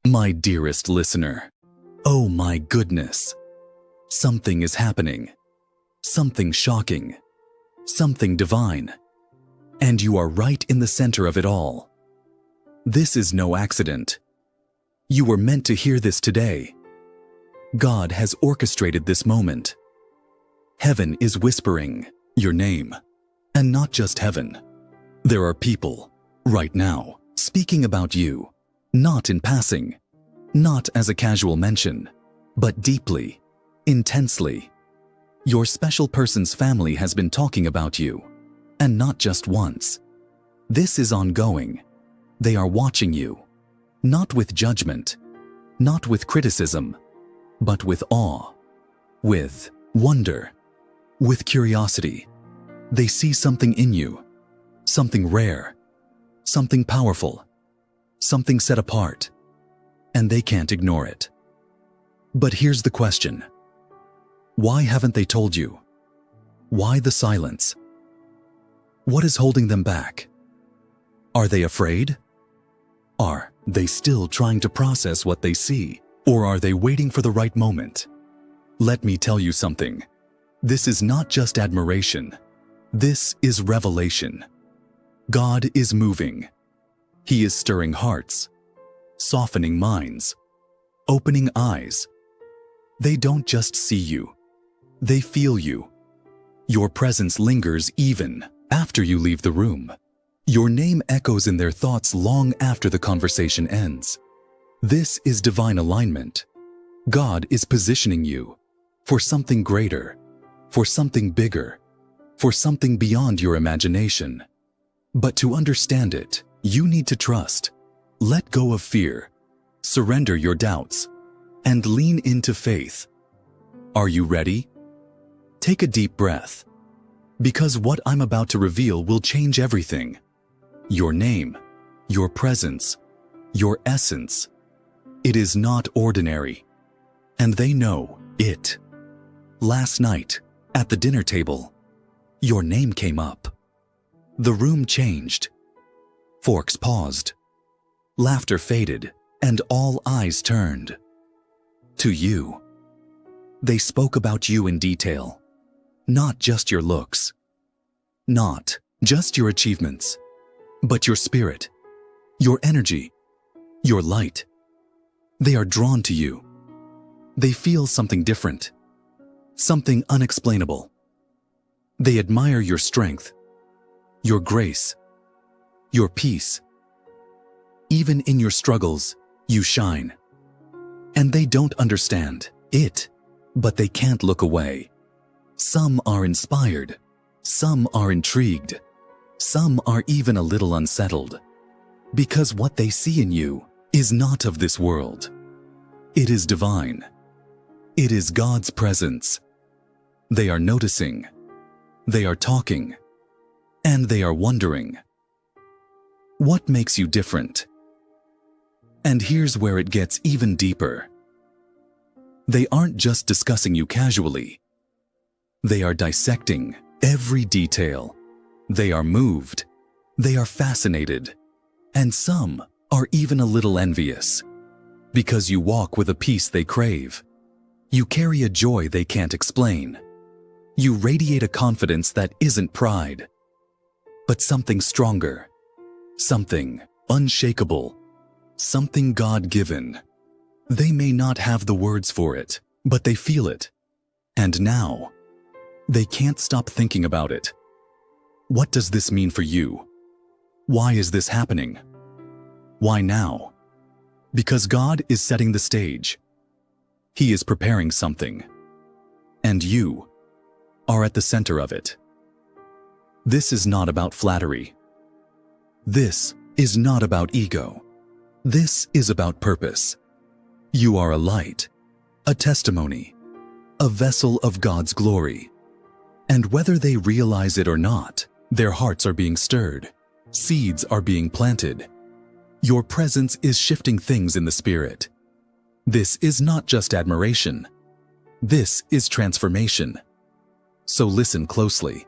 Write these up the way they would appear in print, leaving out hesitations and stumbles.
My dearest listener, oh my goodness, something is happening, something shocking, something divine, and you are right in the center of it all. This is no accident. You were meant to hear this today. God has orchestrated this moment. Heaven is whispering your name, and not just heaven. There are people, right now, speaking about you, not in passing, not as a casual mention, but deeply, intensely. Your special person's family has been talking about you, and not just once. This is ongoing. They are watching you, not with judgment, not with criticism, but with awe, with wonder, with curiosity. They see something in you, something rare, something powerful, something set apart, and they can't ignore it. But here's the question. Why haven't they told you? Why the silence? What is holding them back? Are they afraid? Are they still trying to process what they see? Or are they waiting for the right moment? Let me tell you something. This is not just admiration. This is revelation. God is moving. He is stirring hearts, softening minds, opening eyes. They don't just see you. They feel you. Your presence lingers even after you leave the room. Your name echoes in their thoughts long after the conversation ends. This is divine alignment. God is positioning you for something greater, for something bigger, for something beyond your imagination. But to understand it, you need to trust. Let go of fear, surrender your doubts, and lean into faith. Are you ready? Take a deep breath, because what I'm about to reveal will change everything. Your name, your presence, your essence. It is not ordinary, and they know it. Last night, at the dinner table, your name came up. The room changed. Forks paused. Laughter faded, and all eyes turned to you. They spoke about you in detail, not just your looks, not just your achievements, but your spirit, your energy, your light. They are drawn to you. They feel something different, something unexplainable. They admire your strength, your grace, your peace. Even in your struggles, you shine. And they don't understand it, but they can't look away. Some are inspired, some are intrigued, some are even a little unsettled, because what they see in you is not of this world. It is divine. It is God's presence. They are noticing. They are talking. And they are wondering, what makes you different? And here's where it gets even deeper. They aren't just discussing you casually. They are dissecting every detail. They are moved. They are fascinated. And some are even a little envious, because you walk with a peace they crave. You carry a joy they can't explain. You radiate a confidence that isn't pride, but something stronger, something unshakable, something God-given. They may not have the words for it, but they feel it. And now, they can't stop thinking about it. What does this mean for you? Why is this happening? Why now? Because God is setting the stage. He is preparing something. And you are at the center of it. This is not about flattery. This is not about ego. This is about purpose. You are a light, a testimony, a vessel of God's glory. And whether they realize it or not, their hearts are being stirred. Seeds are being planted. Your presence is shifting things in the spirit. This is not just admiration. This is transformation. So listen closely.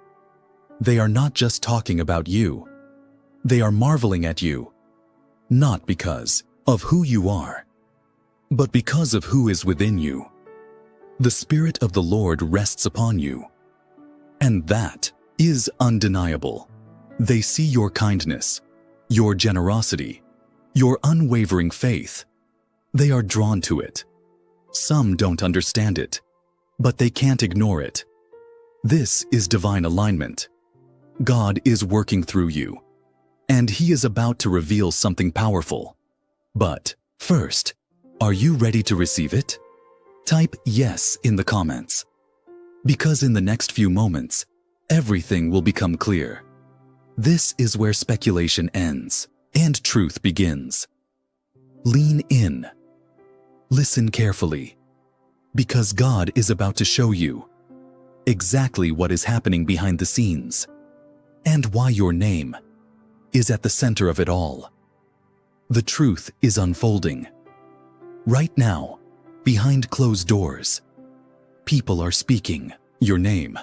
They are not just talking about you. They are marveling at you, not because of who you are, but because of who is within you. The Spirit of the Lord rests upon you, and that is undeniable. They see your kindness, your generosity, your unwavering faith. They are drawn to it. Some don't understand it, but they can't ignore it. This is divine alignment. God is working through you, and He is about to reveal something powerful. But first, are you ready to receive it? Type yes in the comments, because in the next few moments, everything will become clear. This is where speculation ends and truth begins. Lean in. Listen carefully, because God is about to show you exactly what is happening behind the scenes and why your name is at the center of it all. The truth is unfolding. Right now, behind closed doors, people are speaking your name,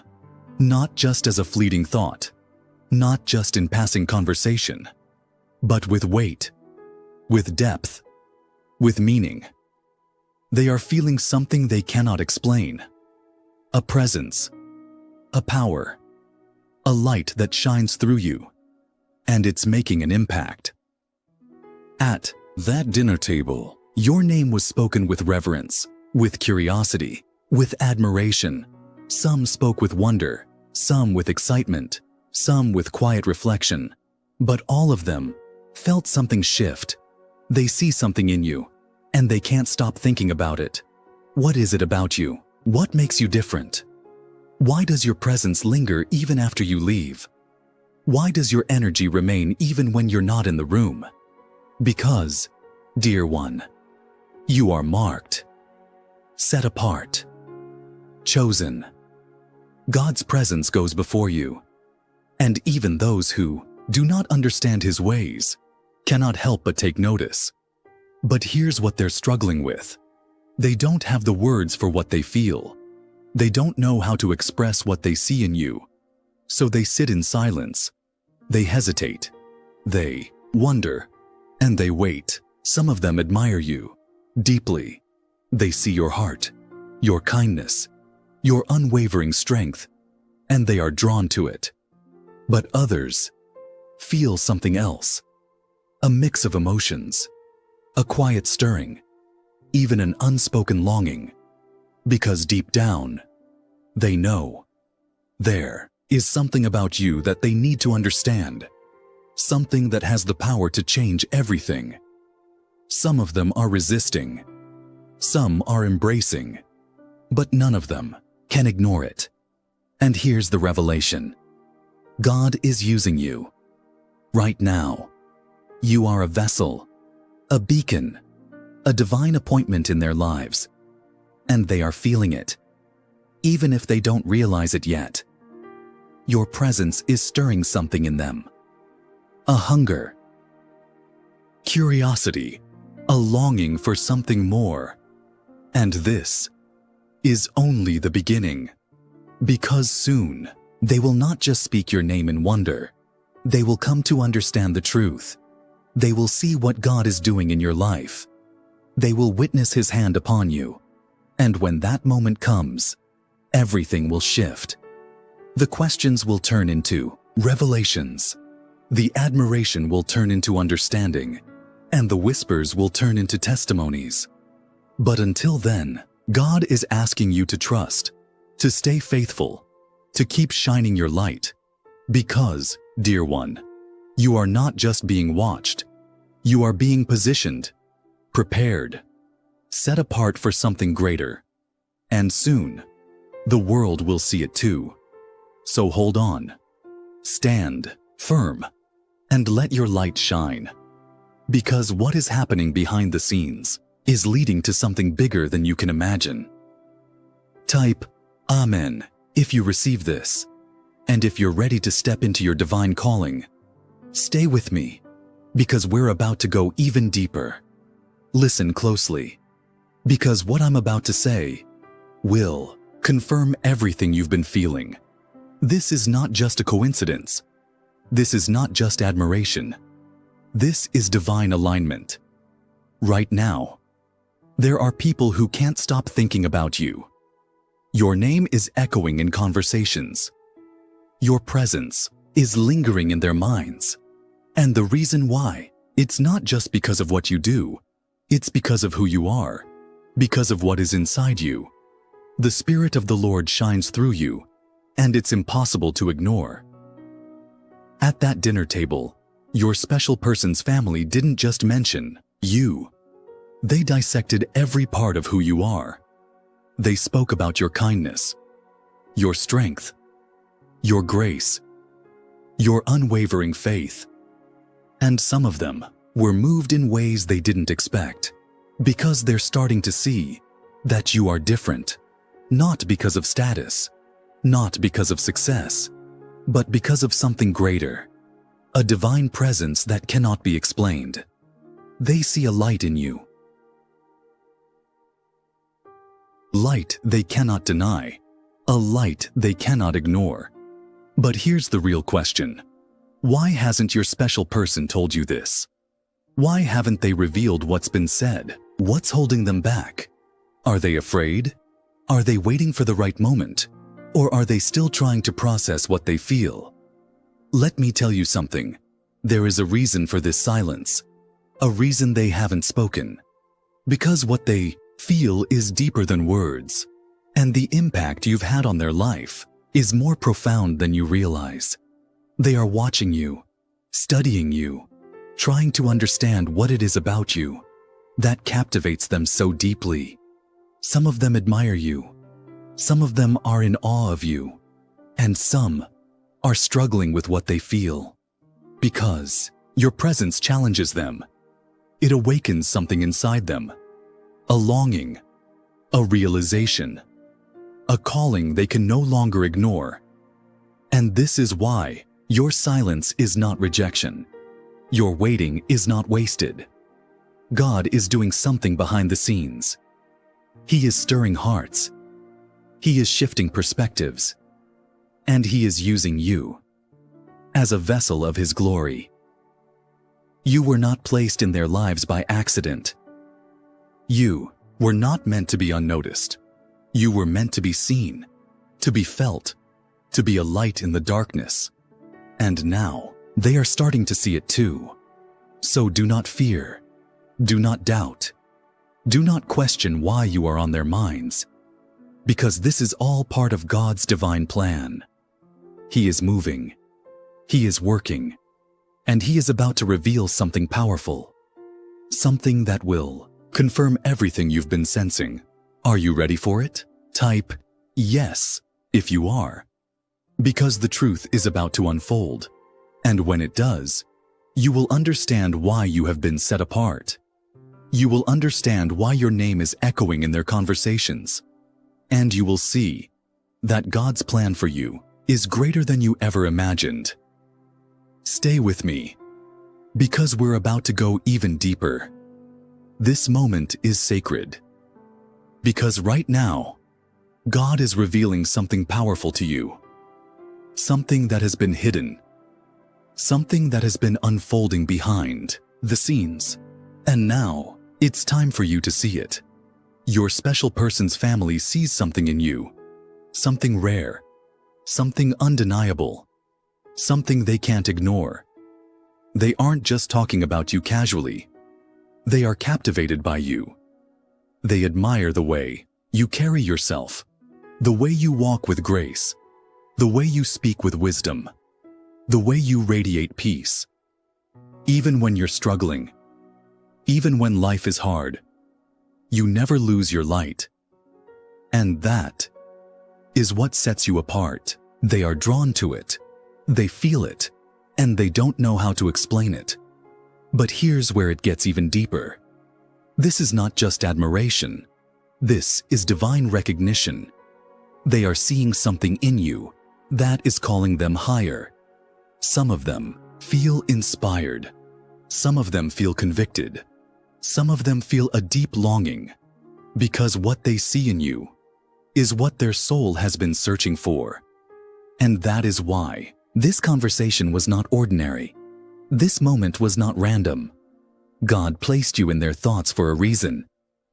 not just as a fleeting thought, not just in passing conversation, but with weight, with depth, with meaning. They are feeling something they cannot explain. A presence, a power, a light that shines through you, and it's making an impact. At that dinner table, your name was spoken with reverence, with curiosity, with admiration. Some spoke with wonder, some with excitement, some with quiet reflection, but all of them felt something shift. They see something in you, and they can't stop thinking about it. What is it about you? What makes you different? Why does your presence linger even after you leave? Why does your energy remain even when you're not in the room? Because, dear one, you are marked, set apart, chosen. God's presence goes before you, and even those who do not understand His ways cannot help but take notice. But here's what they're struggling with. They don't have the words for what they feel. They don't know how to express what they see in you. So they sit in silence. They hesitate. They wonder. And they wait. Some of them admire you deeply. They see your heart, your kindness, your unwavering strength, and they are drawn to it. But others feel something else. A mix of emotions, a quiet stirring, even an unspoken longing, because deep down, they know there is something about you that they need to understand, something that has the power to change everything. Some of them are resisting, some are embracing, but none of them can ignore it. And here's the revelation. God is using you. Right now, you are a vessel, a beacon, a divine appointment in their lives, and they are feeling it, even if they don't realize it yet. Your presence is stirring something in them. A hunger, curiosity, a longing for something more. And this is only the beginning, because soon they will not just speak your name in wonder. They will come to understand the truth. They will see what God is doing in your life. They will witness His hand upon you. And when that moment comes, everything will shift. The questions will turn into revelations. The admiration will turn into understanding, and the whispers will turn into testimonies. But until then, God is asking you to trust, to stay faithful, to keep shining your light. Because, dear one, you are not just being watched. You are being positioned, prepared, set apart for something greater. And soon, the world will see it too. So hold on, stand firm, and let your light shine. Because what is happening behind the scenes is leading to something bigger than you can imagine. Type Amen if you receive this, and if you're ready to step into your divine calling. Stay with me, because we're about to go even deeper. Listen closely, because what I'm about to say will confirm everything you've been feeling. This is not just a coincidence. This is not just admiration. This is divine alignment. Right now, There are people who can't stop thinking about you. Your name is echoing in conversations. Your presence is lingering in their minds. And the reason why, it's not just because of what you do, it's because of who you are, because of what is inside you. The Spirit of the Lord shines through you, and it's impossible to ignore. At that dinner table, your special person's family didn't just mention you. They dissected every part of who you are. They spoke about your kindness, your strength, your grace, your unwavering faith. And some of them were moved in ways they didn't expect, because they're starting to see that you are different, not because of status, not because of success, but because of something greater, a divine presence that cannot be explained. They see a light in you. Light they cannot deny, a light they cannot ignore. But here's the real question. Why hasn't your special person told you this? Why haven't they revealed what's been said? What's holding them back? Are they afraid? Are they waiting for the right moment? Or are they still trying to process what they feel? Let me tell you something. There is a reason for this silence, a reason they haven't spoken. Because what they feel is deeper than words, and the impact you've had on their life is more profound than you realize. They are watching you, studying you, trying to understand what it is about you that captivates them so deeply. Some of them admire you, some of them are in awe of you, and some are struggling with what they feel. Because your presence challenges them. It awakens something inside them. A longing, a realization, a calling they can no longer ignore. And this is why your silence is not rejection. Your waiting is not wasted. God is doing something behind the scenes. He is stirring hearts. He is shifting perspectives. And He is using you as a vessel of His glory. You were not placed in their lives by accident. You were not meant to be unnoticed. You were meant to be seen, to be felt, to be a light in the darkness. And now they are starting to see it too. So do not fear. Do not doubt. Do not question why you are on their minds, because this is all part of God's divine plan. He is moving. He is working. And He is about to reveal something powerful. Something that will confirm everything you've been sensing. Are you ready for it? Type yes if you are. Because the truth is about to unfold. And when it does, you will understand why you have been set apart. You will understand why your name is echoing in their conversations. And you will see that God's plan for you is greater than you ever imagined. Stay with me, because we're about to go even deeper. This moment is sacred, because right now, God is revealing something powerful to you, something that has been hidden, something that has been unfolding behind the scenes. And now, it's time for you to see it. Your special person's family sees something in you, something rare, something undeniable, something they can't ignore. They aren't just talking about you casually. They are captivated by you. They admire the way you carry yourself, the way you walk with grace, the way you speak with wisdom, the way you radiate peace. Even when you're struggling, even when life is hard, you never lose your light. And that is what sets you apart. They are drawn to it. They feel it, and they don't know how to explain it. But here's where it gets even deeper. This is not just admiration. This is divine recognition. They are seeing something in you that is calling them higher. Some of them feel inspired. Some of them feel convicted. Some of them feel a deep longing, because what they see in you is what their soul has been searching for. And that is why this conversation was not ordinary. This moment was not random. God placed you in their thoughts for a reason,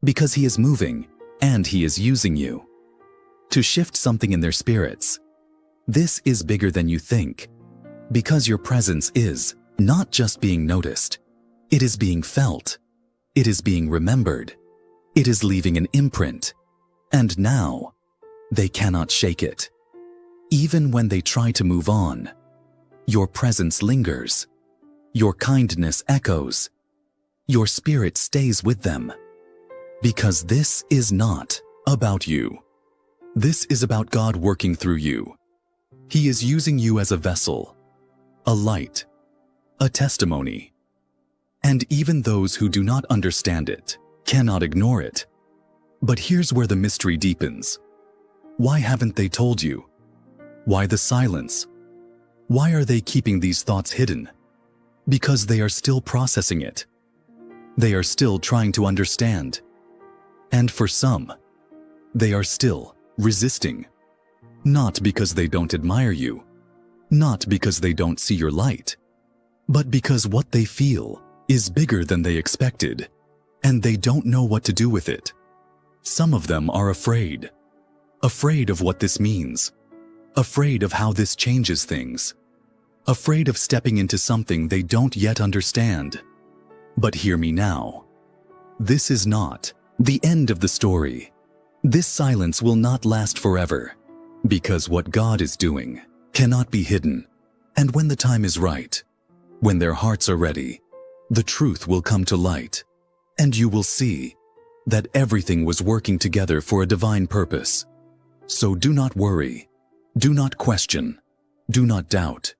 Because He is moving and He is using you to shift something in their spirits. This is bigger than you think, because your presence is not just being noticed. It is being felt. It is being remembered. It is leaving an imprint. And now, they cannot shake it. Even when they try to move on, your presence lingers. Your kindness echoes. Your spirit stays with them. Because this is not about you. This is about God working through you. He is using you as a vessel, a light, a testimony. And even those who do not understand it cannot ignore it. But here's where the mystery deepens. Why haven't they told you? Why the silence? Why are they keeping these thoughts hidden? Because they are still processing it. They are still trying to understand. And for some, they are still resisting. Not because they don't admire you, not because they don't see your light, but because what they feel is bigger than they expected, and they don't know what to do with it. Some of them are afraid of what this means, afraid of how this changes things, afraid of stepping into something they don't yet understand. But hear me now. This is not the end of the story. This silence will not last forever, because what God is doing cannot be hidden. And when the time is right, when their hearts are ready, the truth will come to light, and you will see that everything was working together for a divine purpose. So do not worry, do not question, do not doubt.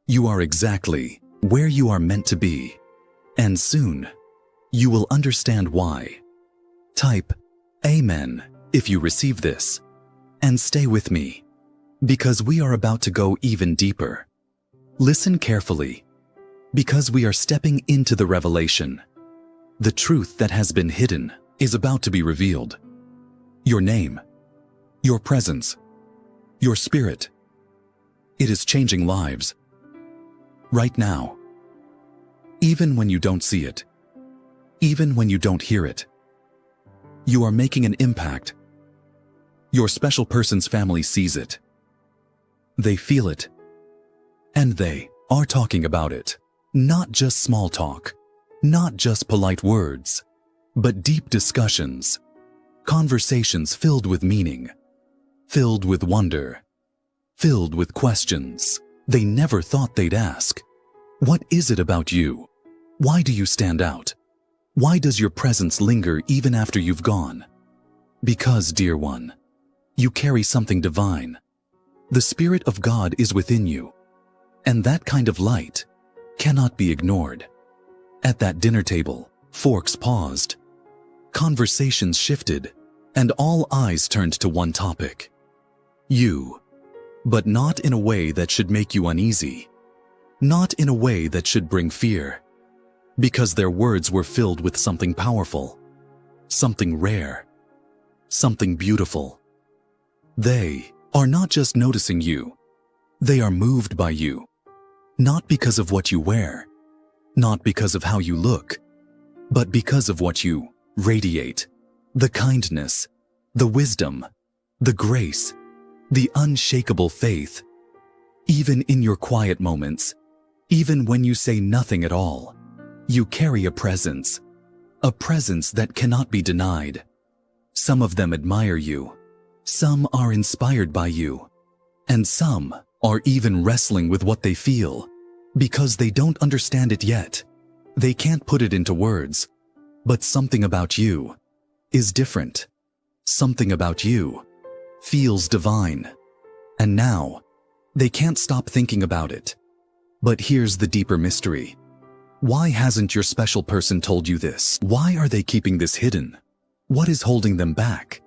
You are exactly where you are meant to be, and soon you will understand why. Type Amen if you receive this, and stay with me, because we are about to go even deeper. Listen carefully, because we are stepping into the revelation. The truth that has been hidden is about to be revealed. Your name, your presence, your spirit. It is changing lives. Right now. Even when you don't see it. Even when you don't hear it. You are making an impact. Your special person's family sees it. They feel it. And they are talking about it. Not just small talk, not just polite words, but deep discussions, conversations filled with meaning, filled with wonder, filled with questions they never thought they'd ask. What is it about you? Why do you stand out? Why does your presence linger even after you've gone? Because, dear one, you carry something divine. The Spirit of God is within you, and that kind of light cannot be ignored. At that dinner table, forks paused, conversations shifted, and all eyes turned to one topic. You. But not in a way that should make you uneasy. Not in a way that should bring fear. Because their words were filled with something powerful, something rare, something beautiful. They are not just noticing you. They are moved by you. Not because of what you wear, not because of how you look, but because of what you radiate. The kindness, the wisdom, the grace, the unshakable faith. Even in your quiet moments, even when you say nothing at all, you carry a presence that cannot be denied. Some of them admire you, some are inspired by you, and some are even wrestling with what they feel, because they don't understand it yet. They can't put it into words, but something about you is different. Something about you feels divine. And now, they can't stop thinking about it. But here's the deeper mystery. Why hasn't your special person told you this? Why are they keeping this hidden? What is holding them back?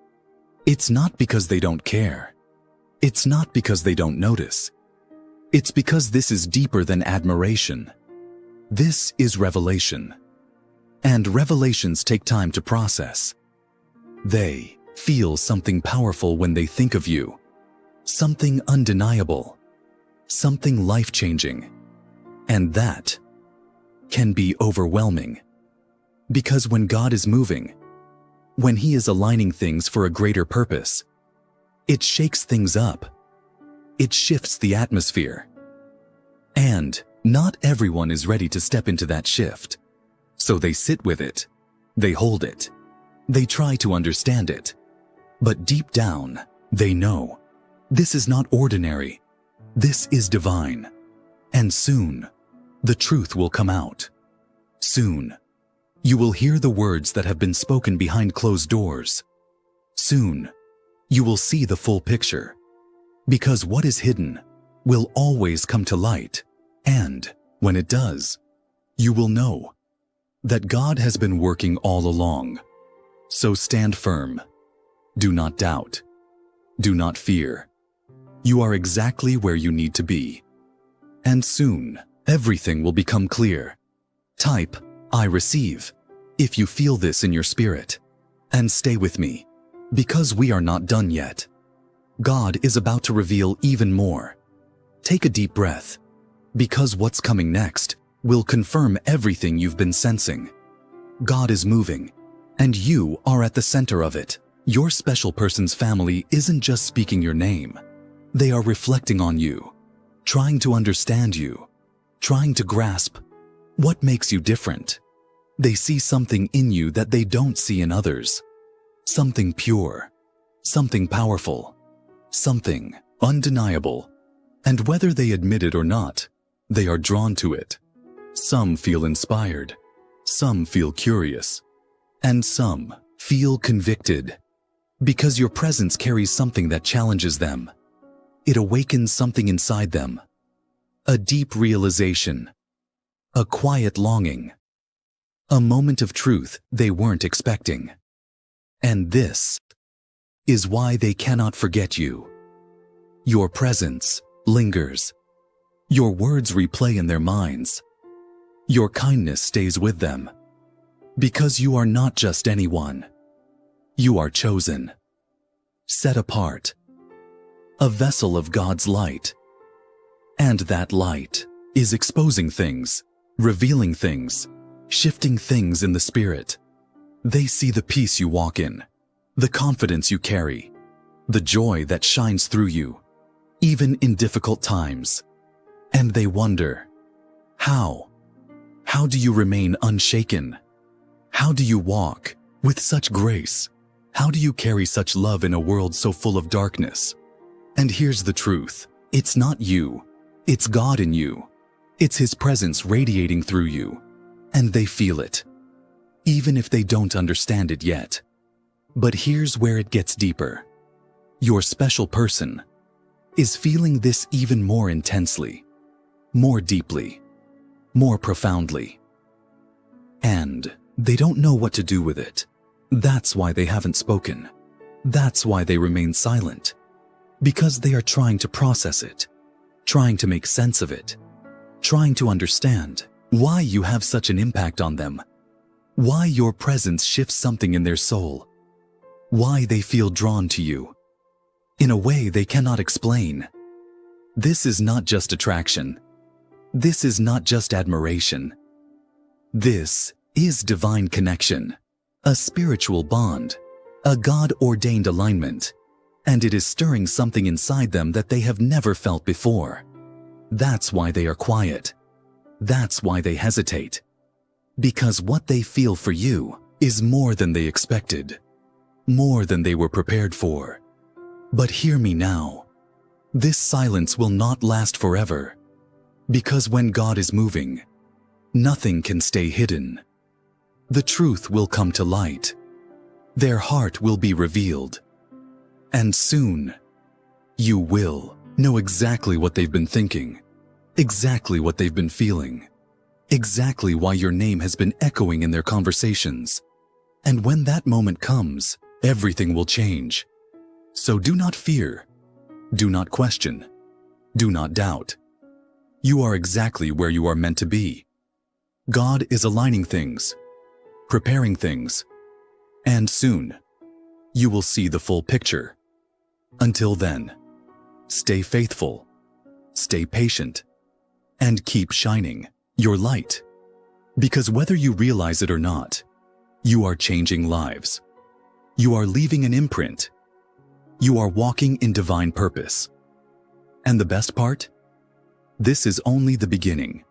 It's not because they don't care. It's not because they don't notice. It's because this is deeper than admiration. This is revelation. And revelations take time to process. They feel something powerful when they think of you. Something undeniable. Something life-changing. And that can be overwhelming. Because when God is moving, when He is aligning things for a greater purpose, it shakes things up. It shifts the atmosphere. And not everyone is ready to step into that shift. So they sit with it. They hold it. They try to understand it. But deep down, they know this is not ordinary. This is divine. And soon, the truth will come out. Soon, you will hear the words that have been spoken behind closed doors. Soon, you will see the full picture. Because what is hidden will always come to light. And when it does, you will know that God has been working all along. So stand firm. Do not doubt. Do not fear. You are exactly where you need to be. And soon, everything will become clear. Type, I receive, if you feel this in your spirit. And stay with me, because we are not done yet. God is about to reveal even more. Take a deep breath, because what's coming next will confirm everything you've been sensing. God is moving, and you are at the center of it. Your special person's family isn't just speaking your name. They are reflecting on you, trying to understand you, trying to grasp what makes you different. They see something in you that they don't see in others. Something pure, something powerful, something undeniable. And whether they admit it or not, they are drawn to it. Some feel inspired, some feel curious, and some feel convicted. Because your presence carries something that challenges them. It awakens something inside them. A deep realization. A quiet longing. A moment of truth they weren't expecting. And this is why they cannot forget you. Your presence lingers. Your words replay in their minds. Your kindness stays with them. Because you are not just anyone. You are chosen, set apart, a vessel of God's light. And that light is exposing things, revealing things, shifting things in the spirit. They see the peace you walk in, the confidence you carry, the joy that shines through you, even in difficult times. And they wonder, how? How do you remain unshaken? How do you walk with such grace? How do you carry such love in a world so full of darkness? And here's the truth. It's not you. It's God in you. It's His presence radiating through you. And they feel it, even if they don't understand it yet. But here's where it gets deeper. Your special person is feeling this even more intensely, more deeply, more profoundly. And they don't know what to do with it. That's why they haven't spoken. That's why they remain silent. Because they are trying to process it, trying to make sense of it, trying to understand why you have such an impact on them, why your presence shifts something in their soul, why they feel drawn to you in a way they cannot explain. This is not just attraction. This is not just admiration. This is divine connection. A spiritual bond, a God-ordained alignment, and it is stirring something inside them that they have never felt before. That's why they are quiet. That's why they hesitate. Because what they feel for you is more than they expected, more than they were prepared for. But hear me now. This silence will not last forever. Because when God is moving, nothing can stay hidden. The truth will come to light. Their heart will be revealed. And soon, you will know exactly what they've been thinking, exactly what they've been feeling, exactly why your name has been echoing in their conversations. And when that moment comes, everything will change. So do not fear. Do not question. Do not doubt. You are exactly where you are meant to be. God is aligning things, preparing things, and soon, you will see the full picture. Until then, stay faithful, stay patient, and keep shining your light. Because whether you realize it or not, you are changing lives. You are leaving an imprint. You are walking in divine purpose. And the best part? This is only the beginning.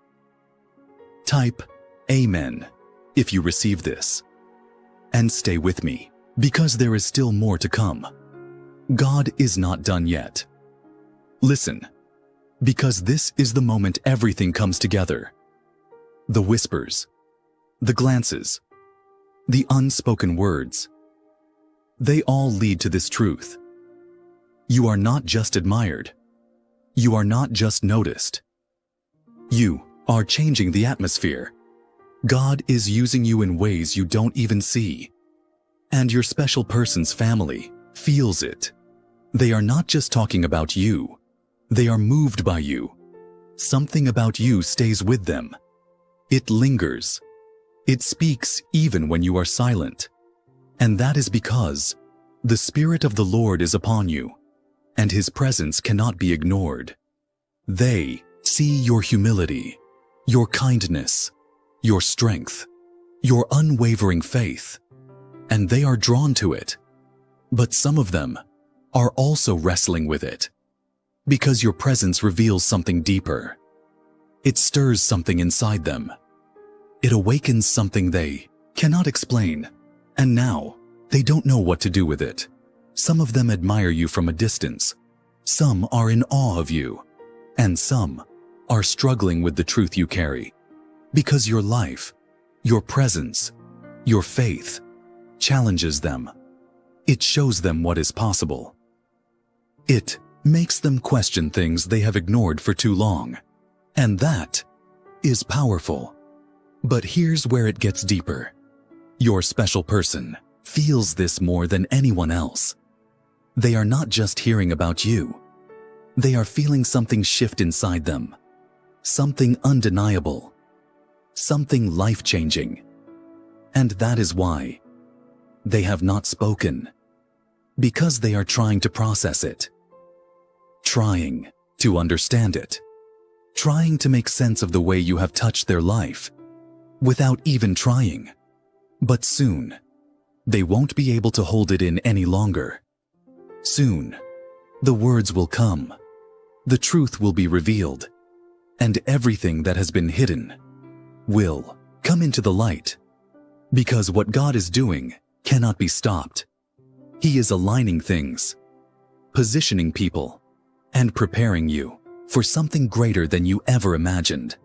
Type Amen if you receive this. And stay with me, because there is still more to come. God is not done yet. Listen, because this is the moment everything comes together. The whispers, the glances, the unspoken words, they all lead to this truth. You are not just admired. You are not just noticed. You are changing the atmosphere. God is using you in ways you don't even see. And your special person's family feels it. They are not just talking about you. They are moved by you. Something about you stays with them. It lingers. It speaks even when you are silent. And that is because the Spirit of the Lord is upon you, and His presence cannot be ignored. They see your humility, your kindness, your strength, your unwavering faith, and they are drawn to it. But some of them are also wrestling with it, because your presence reveals something deeper. It stirs something inside them. It awakens something they cannot explain, and now they don't know what to do with it. Some of them admire you from a distance. Some are in awe of you, and some are struggling with the truth you carry, because your life, your presence, your faith challenges them. It shows them what is possible. It makes them question things they have ignored for too long, and that is powerful. But here's where it gets deeper. Your special person feels this more than anyone else. They are not just hearing about you. They are feeling something shift inside them. Something undeniable. Something life-changing. And that is why they have not spoken. Because they are trying to process it. Trying to understand it. Trying to make sense of the way you have touched their life. Without even trying. But soon, they won't be able to hold it in any longer. Soon, the words will come. The truth will be revealed. And everything that has been hidden will come into the light. Because what God is doing cannot be stopped. He is aligning things, positioning people, and preparing you for something greater than you ever imagined.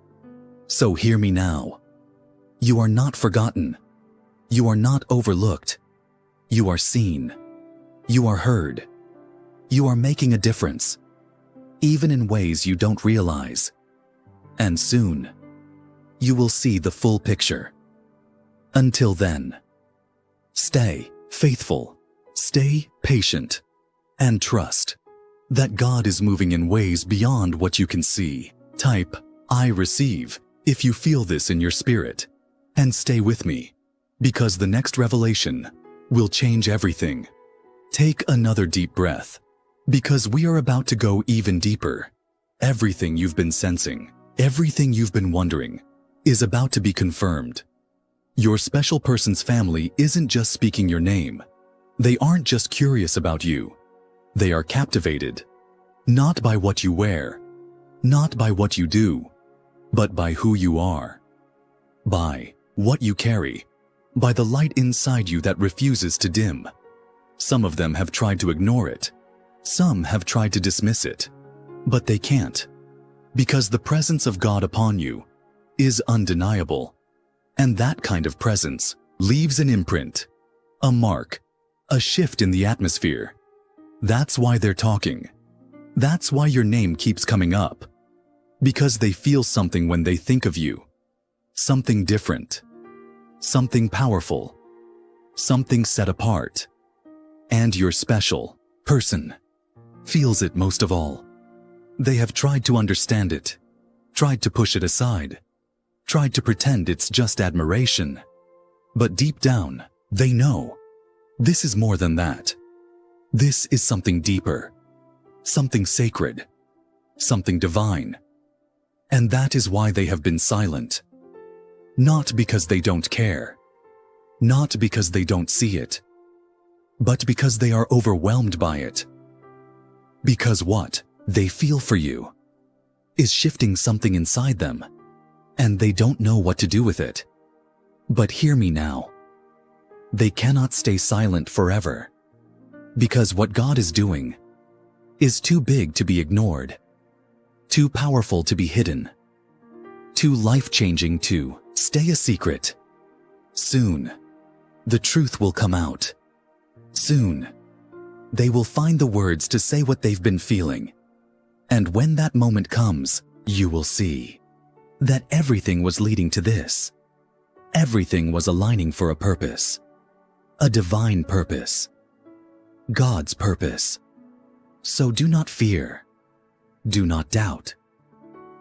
So hear me now. You are not forgotten. You are not overlooked. You are seen. You are heard. You are making a difference, even in ways you don't realize. And soon, you will see the full picture. Until then, stay faithful, stay patient, and trust that God is moving in ways beyond what you can see. Type, I receive, if you feel this in your spirit, and stay with me, because the next revelation will change everything. Take another deep breath, because we are about to go even deeper. Everything you've been sensing, everything you've been wondering, is about to be confirmed. Your special person's family isn't just speaking your name. They aren't just curious about you. They are captivated, not by what you wear, not by what you do, but by who you are, by what you carry, by the light inside you that refuses to dim. Some of them have tried to ignore it. Some have tried to dismiss it, but they can't, because the presence of God upon you is undeniable. And that kind of presence leaves an imprint, a mark, a shift in the atmosphere. That's why they're talking. That's why your name keeps coming up. Because they feel something when they think of you. Something different. Something powerful. Something set apart. And your special person feels it most of all. They have tried to understand it, tried to push it aside, tried to pretend it's just admiration. But deep down, they know this is more than that. This is something deeper, something sacred, something divine. And that is why they have been silent. Not because they don't care, not because they don't see it, but because they are overwhelmed by it. Because what they feel for you is shifting something inside them, and they don't know what to do with it. But hear me now. They cannot stay silent forever, because what God is doing is too big to be ignored, too powerful to be hidden, too life-changing to stay a secret. Soon, the truth will come out. Soon, they will find the words to say what they've been feeling. And when that moment comes, you will see that everything was leading to this. Everything was aligning for a purpose, a divine purpose, God's purpose. So do not fear. Do not doubt.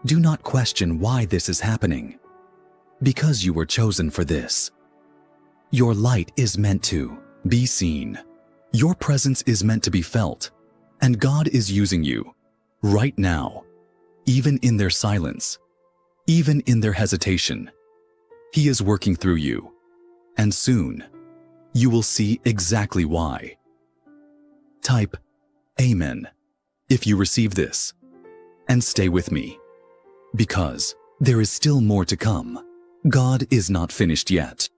Do not question why this is happening, because you were chosen for this. Your light is meant to be seen. Your presence is meant to be felt, and God is using you right now, even in their silence, even in their hesitation. He is working through you, and soon you will see exactly why. Type Amen if you receive this, and stay with me, because there is still more to come. God is not finished yet.